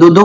2-2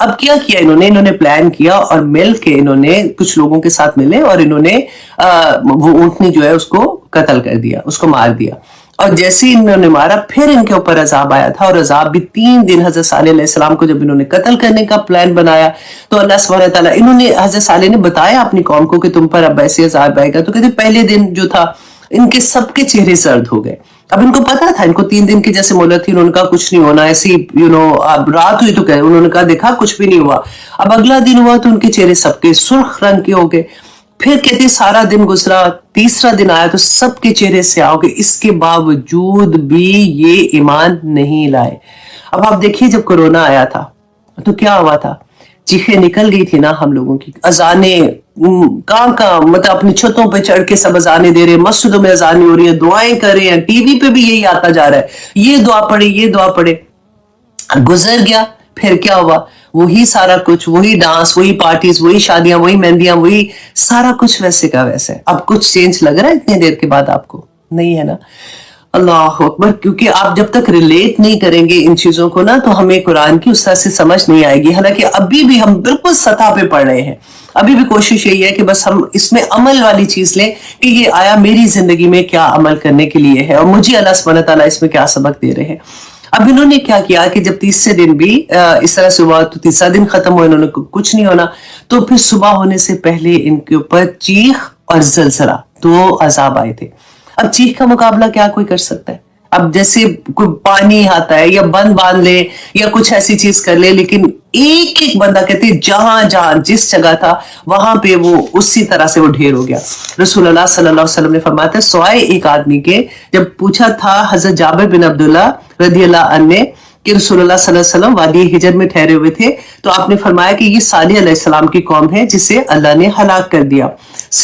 اب کیا کیا انہوں نے پلان کیا اور مل کے انہوں نے کچھ لوگوں کے ساتھ ملے اور انہوں نے وہ اونٹنی جو ہے اس کو قتل کر دیا, اس کو مار دیا. اور جیسے ہی انہوں نے مارا پھر ان کے اوپر عذاب آیا تھا, اور عذاب بھی 3 دن حضرت صالح علیہ السلام کو جب انہوں نے قتل کرنے کا پلان بنایا تو اللہ سبحانہ تعالیٰ انہوں نے حضرت صالح نے بتایا اپنی قوم کو کہ تم پر اب ایسے عذاب آئے گا. تو کہتے پہلے دن جو تھا ان کے سب کے چہرے سرد ہو گئے. اب ان کو پتا تھا, ان کو 3 دن کی جیسے مہلت تھی, انہوں نے کہا کچھ نہیں ہونا, ایسی اب رات ہوئی تو کہ انہوں نے کہا دیکھا کچھ بھی نہیں ہوا. اب اگلا دن ہوا تو ان کے چہرے سب کے سرخ رنگ کے ہو گئے. پھر کہتے سارا دن گزرا, تیسرا دن آیا تو سب کے چہرے سے آؤ گے, اس کے باوجود بھی یہ ایمان نہیں لائے. اب آپ دیکھیے جب کورونا آیا تھا تو کیا ہوا تھا, چیخیں نکل گئی تھی نا ہم لوگوں کی, اذانیں کہاں مطلب اپنی چھتوں پہ چڑھ کے سب اذانیں دے رہے ہیں, مسجدوں میں اذانیں ہو رہی ہیں, دعائیں کر رہے ہیں, ٹی وی پہ بھی یہی آتا جا رہا ہے, یہ دعا پڑھے یہ دعا پڑھے. گزر گیا, پھر کیا ہوا, وہی سارا کچھ, وہی ڈانس, وہی پارٹیز, وہی شادیاں, وہی مہندیاں, وہی سارا کچھ ویسے کا ویسے. اب کچھ چینج لگ رہا ہے اتنی دیر کے بعد آپ کو؟ نہیں ہے نا. اللہ اکبر. کیونکہ آپ جب تک ریلیٹ نہیں کریں گے ان چیزوں کو نا تو ہمیں قرآن کی اس طرح سے سمجھ نہیں آئے گی. حالانکہ ابھی بھی ہم بالکل سطح پہ پڑھ رہے ہیں, ابھی بھی کوشش یہی ہے کہ بس ہم اس میں عمل والی چیز لیں کہ یہ آیا میری زندگی میں کیا عمل کرنے کے لیے ہے اور مجھے اللہ سبحانہ تعالیٰ اس میں کیا سبق دے رہے ہیں. اب انہوں نے کیا کیا کہ جب تیسرے دن بھی اس طرح سے ہوا تو تیسرا دن ختم ہوا, انہوں نے کچھ نہیں ہونا, تو پھر صبح ہونے سے پہلے ان کے اوپر چیخ اور زلزلہ 2 عذاب آئے تھے. اب چیخ کا مقابلہ کیا کوئی کر سکتا ہے؟ اب جیسے کوئی پانی آتا ہے یا بند باندھ لے یا کچھ ایسی چیز کر لے, لیکن ایک ایک بندہ کہتے جہاں جہاں جس جگہ تھا وہاں پہ وہ اسی طرح سے وہ ڈھیر ہو گیا. رسول اللہ صلی اللہ علیہ وسلم نے فرمایا تھا سوائے ایک آدمی کے, جب پوچھا تھا حضرت جابر بن عبداللہ رضی اللہ عنہ نے کہ رسول اللہ صلی اللہ علیہ وسلم وادی ہجر میں ٹھہرے ہوئے تھے تو آپ نے فرمایا کہ یہ صالح علیہ السلام کی قوم ہے جسے اللہ نے ہلاک کر دیا,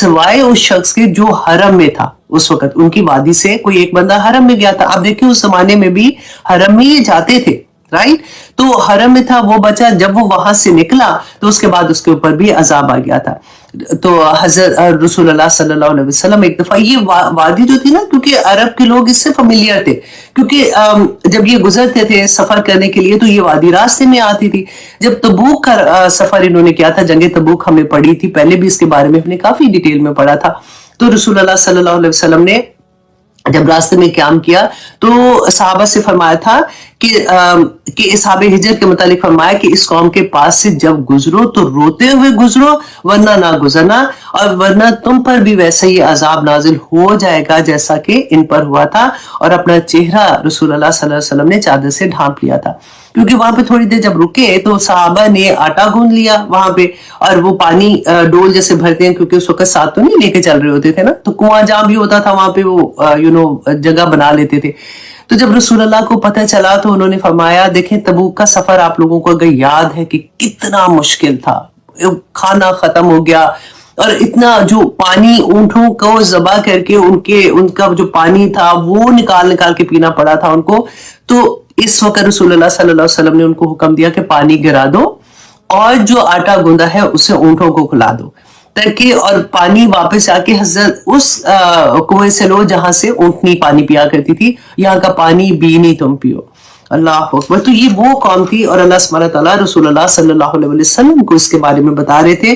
سوائے اس شخص کے جو حرم میں تھا. اس وقت ان کی وادی سے کوئی ایک بندہ حرم میں گیا تھا. آپ دیکھیں اس زمانے میں بھی حرم میں یہ جاتے تھے, رائٹ, تو حرم میں تھا وہ بچہ, جب وہ وہاں سے نکلا تو اس کے بعد اس کے اوپر بھی عذاب آ گیا تھا. تو حضرت رسول اللہ صلی اللہ علیہ وسلم ایک دفعہ یہ وادی جو تھی نا, کیونکہ عرب کے لوگ اس سے فیملیئر تھے, کیونکہ جب یہ گزرتے تھے سفر کرنے کے لیے تو یہ وادی راستے میں آتی تھی. جب تبوک کا سفر انہوں نے کیا تھا, جنگ تبوک ہم نے پڑھی تھی پہلے بھی, اس کے بارے میں ہم نے کافی ڈیٹیل میں پڑھا تھا. تو رسول اللہ صلی اللہ علیہ وسلم نے جب راستے میں قیام کیا تو صحابہ سے فرمایا تھا کہ اصحاب ہجر کے متعلق فرمایا کہ اس قوم کے پاس سے جب گزرو تو روتے ہوئے گزرو ورنہ نہ گزرنا, اور ورنہ تم پر بھی ویسا ہی عذاب نازل ہو جائے گا جیسا کہ ان پر ہوا تھا. اور اپنا چہرہ رسول اللہ صلی اللہ علیہ وسلم نے چادر سے ڈھانپ لیا تھا, کیونکہ وہاں پہ تھوڑی دیر جب رکے تو صحابہ نے آٹا گوندھ لیا وہاں پہ, اور وہ پانی ڈول جیسے بھرتے ہیں, کیونکہ اس وقت ساتھ تو نہیں لے کے چل رہے ہوتے تھے نا, تو کنواں جہاں بھی ہوتا تھا وہاں پہ وہ جگہ بنا لیتے تھے. تو جب رسول اللہ کو پتہ چلا تو انہوں نے فرمایا دیکھیں تبوک کا سفر آپ لوگوں کو اگر یاد ہے کہ کتنا مشکل تھا, کھانا ختم ہو گیا, اور اتنا جو پانی اونٹوں کو ذبح کر کے ان کا جو پانی تھا وہ نکال کے پینا پڑا تھا ان کو. تو اس وقت رسول اللہ صلی اللہ علیہ وسلم نے ان کو حکم دیا کہ پانی گرا دو اور جو آٹا گوندا ہے اسے اونٹوں کو کھلا دو, تاکہ اور پانی واپس آ کے حضرت اس کنویں سے لو جہاں سے اونٹنی پانی پیا کرتی تھی, یہاں کا پانی بھی نہیں تم پیو. اللہ اکبر. تو یہ وہ قوم تھی, اور اللہ سبحانہ تعالیٰ رسول اللہ صلی اللہ علیہ وسلم کو اس کے بارے میں بتا رہے تھے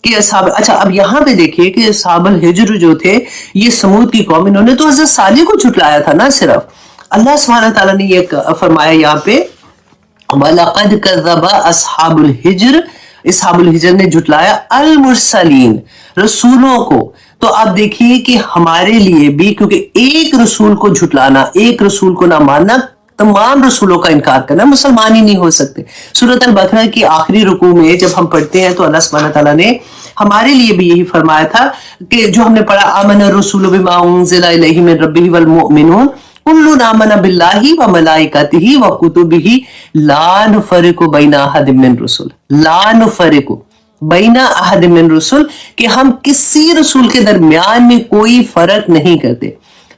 کہ اصحاب. اچھا اب یہاں پہ دیکھیے کہ اصحاب الحجر جو تھے یہ سمود کی قوم, انہوں نے تو حضرت صالح کو جھٹلایا تھا نا صرف. اللہ سبحانہ تعالیٰ نے یہ فرمایا یہاں پہ وَلَقَدْ كَذَّبَ أَصْحَابُ الْحِجْرِ, اصحاب الحجر نے جھٹلایا المرسلین, رسولوں کو. تو آپ دیکھیے کہ ہمارے لیے بھی, کیونکہ ایک رسول کو جھٹلانا, ایک رسول کو نہ ماننا, تمام رسولوں کا انکار کرنا, مسلمان ہی نہیں ہو سکتے. سورۃ البقرہ کی آخری رکوع میں جب ہم پڑھتے ہیں تو اللہ سبحانہ تعالیٰ نے ہمارے لیے بھی یہی فرمایا تھا کہ جو ہم نے پڑھا آمن الرسول بما انزل الیہ من ربہ والمؤمنون کل آمن باللہ وملائکتہ وکتبہ لا نفرق بین احد من رسل, لا نفرق بین احد من رسل, کہ ہم کسی رسول کے درمیان میں کوئی فرق نہیں کرتے.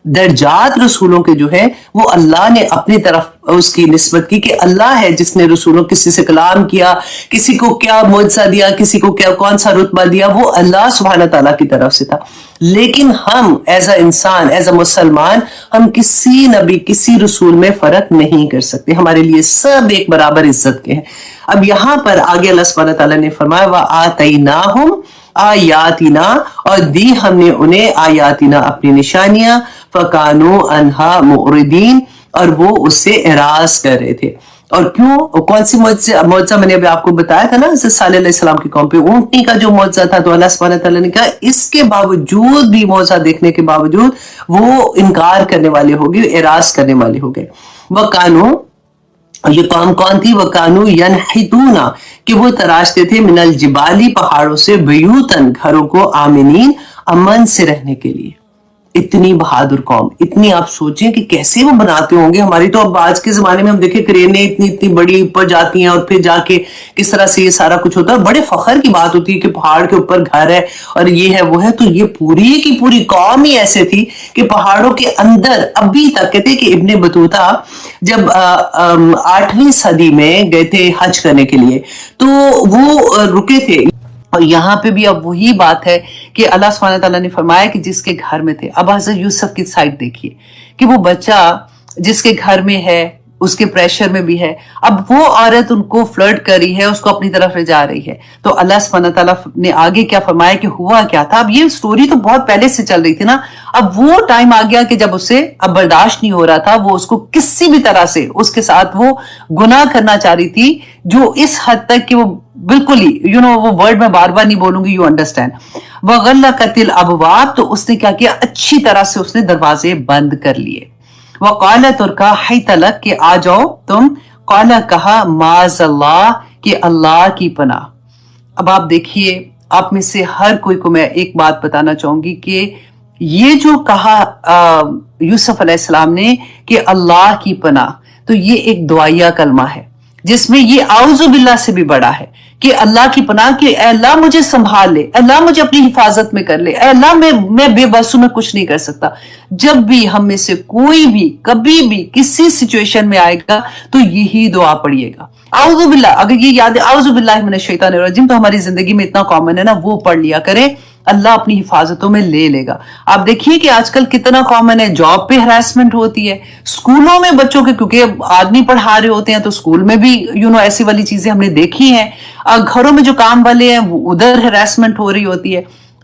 درجات رسولوں کے جو ہے وہ اللہ نے اپنی طرف اس کی نسبت کی کہ اللہ ہے جس نے رسولوں کسی سے کلام کیا, کسی کو کیا معجزہ دیا, کسی کو کیا کون سا رتبہ دیا, وہ اللہ سبحانہ تعالیٰ کی طرف سے تھا. لیکن ہم ایز اے انسان, ایز اے مسلمان, ہم کسی نبی کسی رسول میں فرق نہیں کر سکتے, ہمارے لیے سب ایک برابر عزت کے ہیں. اب یہاں پر آگے اللہ سبحانہ تعالیٰ نے فرمایا وَآتَيْنَاهُمْ آیاتنا, اور دی ہم نے انہیں آیاتنا اپنی نشانیاں, فَكَانُوا عَنْهَا مُعْرِضِينَ, اور وہ اس سے اعراض کر رہے تھے. اور کیوں, کون سی معجزہ میں نے ابھی آپ کو بتایا تھا نا, صالح علیہ السلام کی قوم پہ اونٹنی کا جو معجزہ تھا, تو اللہ سبحانہ تعالیٰ نے کہا اس کے باوجود بھی, معجزہ دیکھنے کے باوجود وہ انکار کرنے والے ہو گئے, اعراض کرنے والے ہو گئے. وَكَانُوا, یہ قوم کون تھی, وَكَانُوا يَنْحِتُونَ, کہ وہ تراشتے تھے, من الجبالی, پہاڑوں سے, بیوتن, گھروں کو, آمنین, امن سے رہنے کے لیے. اتنی بہادر قوم, اتنی آپ سوچیں کہ کیسے وہ بناتے ہوں گے. ہماری تو اب آج کے زمانے میں ہم دیکھیں کرینیں اتنی بڑی اوپر جاتی ہیں, اور پھر جا کے کس طرح سے یہ سارا کچھ ہوتا ہے. بڑے فخر کی بات ہوتی ہے کہ پہاڑ کے اوپر گھر ہے اور یہ ہے وہ ہے. تو یہ پوری کی پوری قوم ہی ایسے تھی کہ پہاڑوں کے اندر ابھی تک, کہتے کہ ابن بطوطہ جب 8ویں صدی میں گئے تھے حج کرنے کے لیے, تو وہ رکے تھے. اور یہاں پہ بھی اب وہی بات ہے کہ اللہ سبحانہ تعالیٰ نے فرمایا کہ جس کے گھر میں تھے. اب حضرت یوسف کی سائڈ دیکھیے کہ وہ بچہ جس کے گھر میں ہے, اس کے پریشر میں بھی ہے, اب وہ عورت ان کو فلرٹ کر رہی ہے, اس کو اپنی طرف لے جا رہی ہے. تو اللہ سبحانہ تعالیٰ نے آگے کیا فرمایا کہ ہوا کیا تھا. اب یہ سٹوری تو بہت پہلے سے چل رہی تھی نا, اب وہ ٹائم آ گیا کہ جب اسے اب برداشت نہیں ہو رہا تھا, وہ اس کو کسی بھی طرح سے اس کے ساتھ وہ گناہ کرنا چاہ رہی تھی, جو اس حد تک کہ وہ بالکل ہی وہ ورڈ میں بار بار نہیں بولوں گی, یو انڈرسٹینڈ. وَغَلَّقَتِ الْأَبْوَابَ, تو اس نے کیا کیا, اچھی طرح سے اس نے دروازے بند کر لیے. وَقَالَتْ, اور کہا, حَيْتَ لَكْ, کہ آ جاؤ تم, قَالَ, کہا, مَعَاذَ اللَّهِ, کہ اللہ کی پناہ. اب آپ دیکھیے, آپ میں سے ہر کوئی کو میں ایک بات بتانا چاہوں گی کہ یہ جو کہا یوسف علیہ السلام نے کہ اللہ کی پناہ, تو یہ ایک دعائیہ کلمہ ہے جس میں یہ اعوذ باللہ سے بھی بڑا ہے کہ اللہ کی پناہ, کہ اے اللہ مجھے سنبھال لے, اے اللہ مجھے اپنی حفاظت میں کر لے, اے اللہ میں بے بس ہوں, میں کچھ نہیں کر سکتا. جب بھی ہم میں سے کوئی بھی کبھی بھی کسی سچویشن میں آئے گا تو یہی دعا پڑھیے گا, اعوذ باللہ. اگر یہ یاد ہے اعوذ باللہ من الشیطان الرجیم, تو ہماری زندگی میں اتنا کامن ہے نا, وہ پڑھ لیا کریں, اللہ اپنی حفاظتوں میں لے لے گا. آپ دیکھیے کہ آج کل کتنا کامن ہے, جاب پہ ہراسمنٹ ہوتی ہے, اسکولوں میں بچوں کے, کیونکہ آدمی پڑھا رہے ہوتے ہیں تو اسکول میں بھی ایسی والی چیزیں ہم نے دیکھی ہیں. گھروں میں جو کام والے ہیں ادھر ہراسمنٹ ہو رہی ہوتی ہے.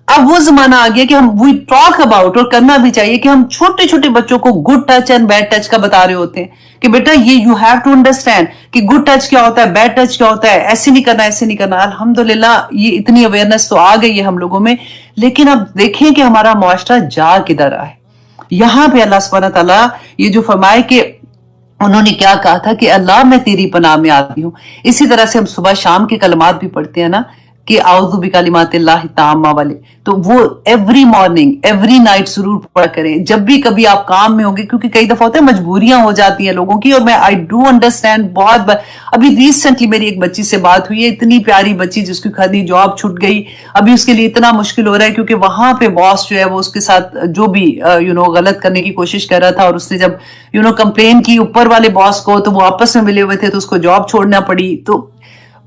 اب وہ زمانہ آ گیا کہ ہم وی ٹاک اباؤٹ, اور کرنا بھی چاہیے, کہ ہم چھوٹے چھوٹے بچوں کو good touch and bad touch کا بتا رہے ہوتے ہیں کہ بیٹا یہ یو ہیو ٹو انڈرسٹینڈ کہ گڈ ٹچ کیا ہوتا ہے, بیڈ ٹچ کیا ہوتا ہے, ایسے نہیں کرنا, ایسے نہیں کرنا. الحمدللہ یہ اتنی اویئرنیس تو آ گئی ہے ہم لوگوں میں, لیکن اب دیکھیں کہ ہمارا معاشرہ جا کدھر رہا ہے. یہاں پہ اللہ سبحانہ تعالیٰ یہ جو فرمائے کہ انہوں نے کیا کہا تھا کہ اللہ میں تیری پناہ میں آتی ہوں. اسی طرح سے ہم صبح شام کے کلمات بھی پڑھتے ہیں نا, کہ اعوذ بکلمات اللہ التامہ والے, تو وہ ایوری مارننگ ایوری نائٹ ضرور پڑھا کریں جب بھی کبھی آپ کام میں ہوں گے, کیونکہ کئی دفعہ ہوتا ہے مجبوریاں ہو جاتی ہیں لوگوں کی. اور میں آئی ڈو انڈرسٹینڈ, بہت ابھی ریسنٹلی میری ایک بچی سے بات ہوئی ہے, اتنی پیاری بچی جس کی خدی جاب چھٹ گئی. ابھی اس کے لیے اتنا مشکل ہو رہا ہے کیونکہ وہاں پہ باس جو ہے وہ اس کے ساتھ جو بھی غلط کرنے کی کوشش کر رہا تھا, اور اس نے جب کمپلین کی اوپر والے باس کو, تو وہ آپس میں ملے ہوئے تھے, تو اس کو جاب چھوڑنا پڑی. تو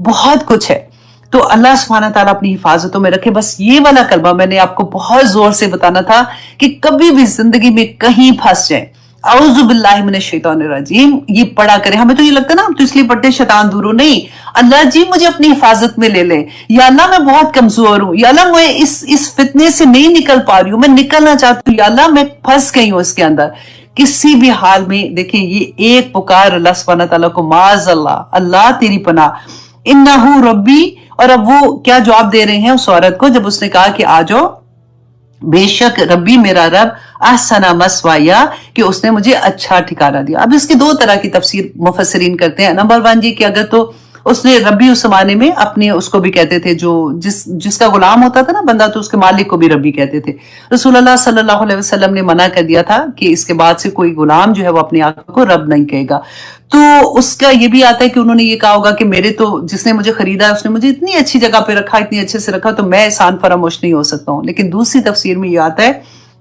بہت کچھ ہے. تو اللہ سبحانہ تعالیٰ اپنی حفاظتوں میں رکھے. بس یہ والا کلمہ میں نے آپ کو بہت زور سے بتانا تھا کہ کبھی بھی زندگی میں کہیں پھنس جائیں, اعوذ باللہ من الشیطان الرجیم یہ پڑھا کریں. ہمیں تو یہ لگتا ہے نا, ہم تو اس لیے پڑھتے شیطان دور ہو, نہیں, اللہ جی مجھے اپنی حفاظت میں لے لیں, یا اللہ میں بہت کمزور ہوں, یا اللہ میں اس فتنے سے نہیں نکل پا رہی ہوں, میں نکلنا چاہتی ہوں, یا اللہ میں پھنس گئی ہوں اس کے اندر. کسی بھی حال میں دیکھیں یہ ایک پکار اللہ سبحانہ تعالیٰ کو, معاذ اللہ, اللہ تیری پناہ, انہو ربی. اور اب وہ کیا جواب دے رہے ہیں اس عورت کو جب اس نے کہا کہ آ جاؤ, بے شک ربی میرا رب, احسن مسوایا, کہ اس نے مجھے اچھا ٹھکانہ دیا. اب اس کی دو طرح کی تفسیر مفسرین کرتے ہیں. نمبر 1 یہ کہ اگر تو اس نے ربی اس زمانے میں اپنے اس کو بھی کہتے تھے, جو جس کا غلام ہوتا تھا نا بندہ, تو اس کے مالک کو بھی ربی کہتے تھے. رسول اللہ صلی اللہ علیہ وسلم نے منع کر دیا تھا کہ اس کے بعد سے کوئی غلام جو ہے وہ اپنے آقا کو رب نہیں کہے گا. تو اس کا یہ بھی آتا ہے کہ انہوں نے یہ کہا ہوگا کہ میرے تو جس نے مجھے خریدا ہے اس نے مجھے اتنی اچھی جگہ پہ رکھا, اتنی اچھے سے رکھا, تو میں احسان فراموش نہیں ہو سکتا ہوں. لیکن دوسری تفسیر میں یہ آتا ہے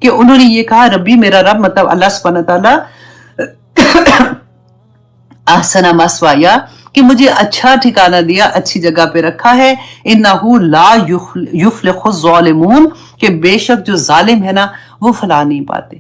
کہ انہوں نے یہ کہا ربی میرا رب مطلب اللہ سبحانہ تعالیٰ احسن مسوایا کہ مجھے اچھا ٹھکانہ دیا، اچھی جگہ پہ رکھا ہے، انہو لا یفلح الظالمون کہ بے شک جو ظالم ہے نا وہ فلاح نہیں پاتے.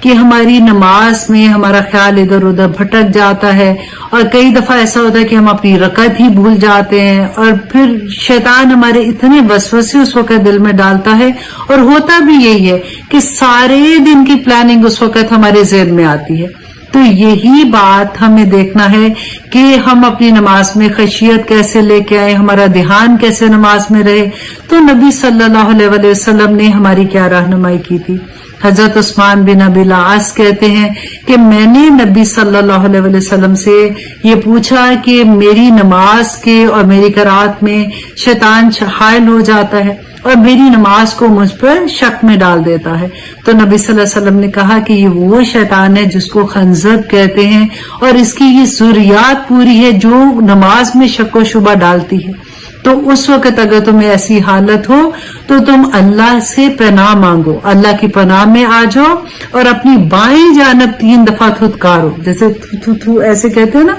کہ ہماری نماز میں ہمارا خیال ادھر ادھر بھٹک جاتا ہے، اور کئی دفعہ ایسا ہوتا ہے کہ ہم اپنی رکعت ہی بھول جاتے ہیں، اور پھر شیطان ہمارے اتنے وسوسے اس وقت دل میں ڈالتا ہے، اور ہوتا بھی یہی ہے کہ سارے دن کی پلاننگ اس وقت ہمارے ذہن میں آتی ہے. تو یہی بات ہمیں دیکھنا ہے کہ ہم اپنی نماز میں خشیت کیسے لے کے آئے، ہمارا دھیان کیسے نماز میں رہے. تو نبی صلی اللہ علیہ وسلم نے ہماری کیا رہنمائی کی تھی. حضرت عثمان بن ابی العاص کہتے ہیں کہ میں نے نبی صلی اللہ علیہ وسلم سے یہ پوچھا کہ میری نماز کے اور میری قرات میں شیطان حائل ہو جاتا ہے اور میری نماز کو مجھ پر شک میں ڈال دیتا ہے. تو نبی صلی اللہ علیہ وسلم نے کہا کہ یہ وہ شیطان ہے جس کو خنزب کہتے ہیں، اور اس کی یہ ذریات پوری ہے جو نماز میں شک و شبہ ڈالتی ہے. تو اس وقت اگر تمہیں ایسی حالت ہو تو تم اللہ سے پناہ مانگو، اللہ کی پناہ میں آ جاؤ، اور اپنی بائیں جانب 3 دفعہ تھتکارو، جیسے تھو ایسے کہتے ہیں نا،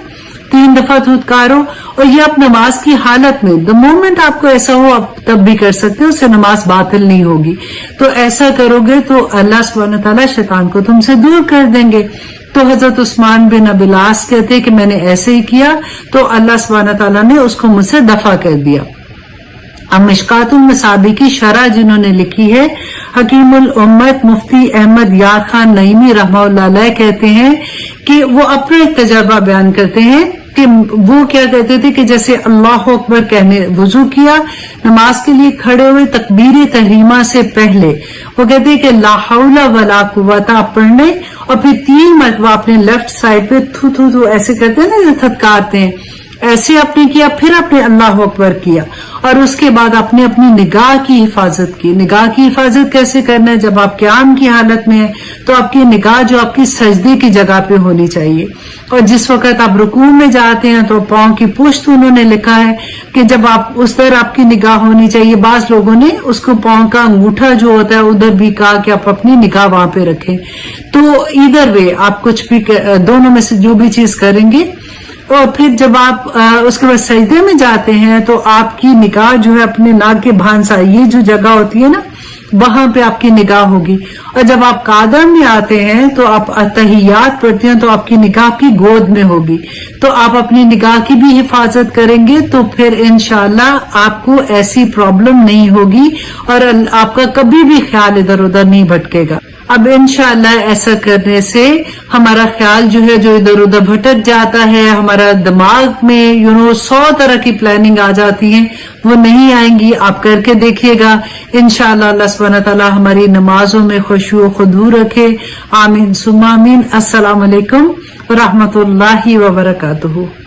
3 دفعہ تھتکارو. اور یہ آپ نماز کی حالت میں دا مومنٹ آپ کو ایسا ہو آپ تب بھی کر سکتے ہو، اس سے نماز باطل نہیں ہوگی. تو ایسا کرو گے تو اللہ سبحانہ تعالیٰ شیطان کو تم سے دور کر دیں گے. تو حضرت عثمان بن ابی العاص کہتے کہ میں نے ایسے ہی کیا تو اللہ سبحانہ تعالیٰ نے اس کو مجھ سے دفع کر دیا. اب مشکات المصابیح کی شرح جنہوں نے لکھی ہے، حکیم الامت مفتی احمد یار خان نعیمی رحمہ اللہ علیہ کہتے ہیں کہ وہ اپنا ایک تجربہ بیان کرتے ہیں کہ وہ کیا کہتے تھے کہ جیسے اللہ اکبر کہنے وضو کیا، نماز کے لیے کھڑے ہوئے تکبیر تحریمہ سے پہلے وہ کہتے ہیں کہ لا حول ولا قوت آپ پڑھنے، اور پھر 3 مرتبہ اپنے لیفٹ سائڈ پہ تھو تھو تھو ایسے کرتے ہیں نا، تھتکارتے ہیں، ایسے آپ نے کیا، پھر آپ نے اللہ اکبر کیا، اور اس کے بعد آپ نے اپنی نگاہ کی حفاظت کی. نگاہ کی حفاظت کیسے کرنا ہے؟ جب آپ قیام کی حالت میں ہیں تو آپ کی نگاہ جو آپ کی سجدے کی جگہ پہ ہونی چاہیے، اور جس وقت آپ رکوع میں جاتے ہیں تو پاؤں کی پشت انہوں نے لکھا ہے کہ جب آپ اس طرح آپ کی نگاہ ہونی چاہیے. بعض لوگوں نے اس کو پاؤں کا انگوٹھا جو ہوتا ہے ادھر بھی کہا کہ آپ اپنی نگاہ وہاں پہ رکھیں. تو ادھر وے آپ کچھ بھی دونوں میں سے جو بھی چیز کریں گے. اور پھر جب آپ اس کے بعد سجدے میں جاتے ہیں تو آپ کی نگاہ جو ہے اپنے ناک کے بھانسا، یہ جو جگہ ہوتی ہے نا وہاں پہ آپ کی نگاہ ہوگی. اور جب آپ قادم میں آتے ہیں تو آپ تحیات پڑھتے ہیں تو آپ کی نگاہ آپ کی گود میں ہوگی. تو آپ اپنی نگاہ کی بھی حفاظت کریں گے تو پھر انشاءاللہ آپ کو ایسی پرابلم نہیں ہوگی اور آپ کا کبھی بھی خیال ادھر ادھر نہیں بھٹکے گا. اب انشاءاللہ ایسا کرنے سے ہمارا خیال جو ہے جو ادھر ادھر بھٹک جاتا ہے، ہمارا دماغ میں 100 طرح کی پلاننگ آ جاتی ہیں، وہ نہیں آئیں گی. آپ کر کے دیکھیے گا انشاءاللہ اللہ سبحانہ تعالیٰ ہماری نمازوں میں خشوع و خضوع رکھے. آمین ثم آمین. السلام علیکم ورحمۃ اللہ وبرکاتہ.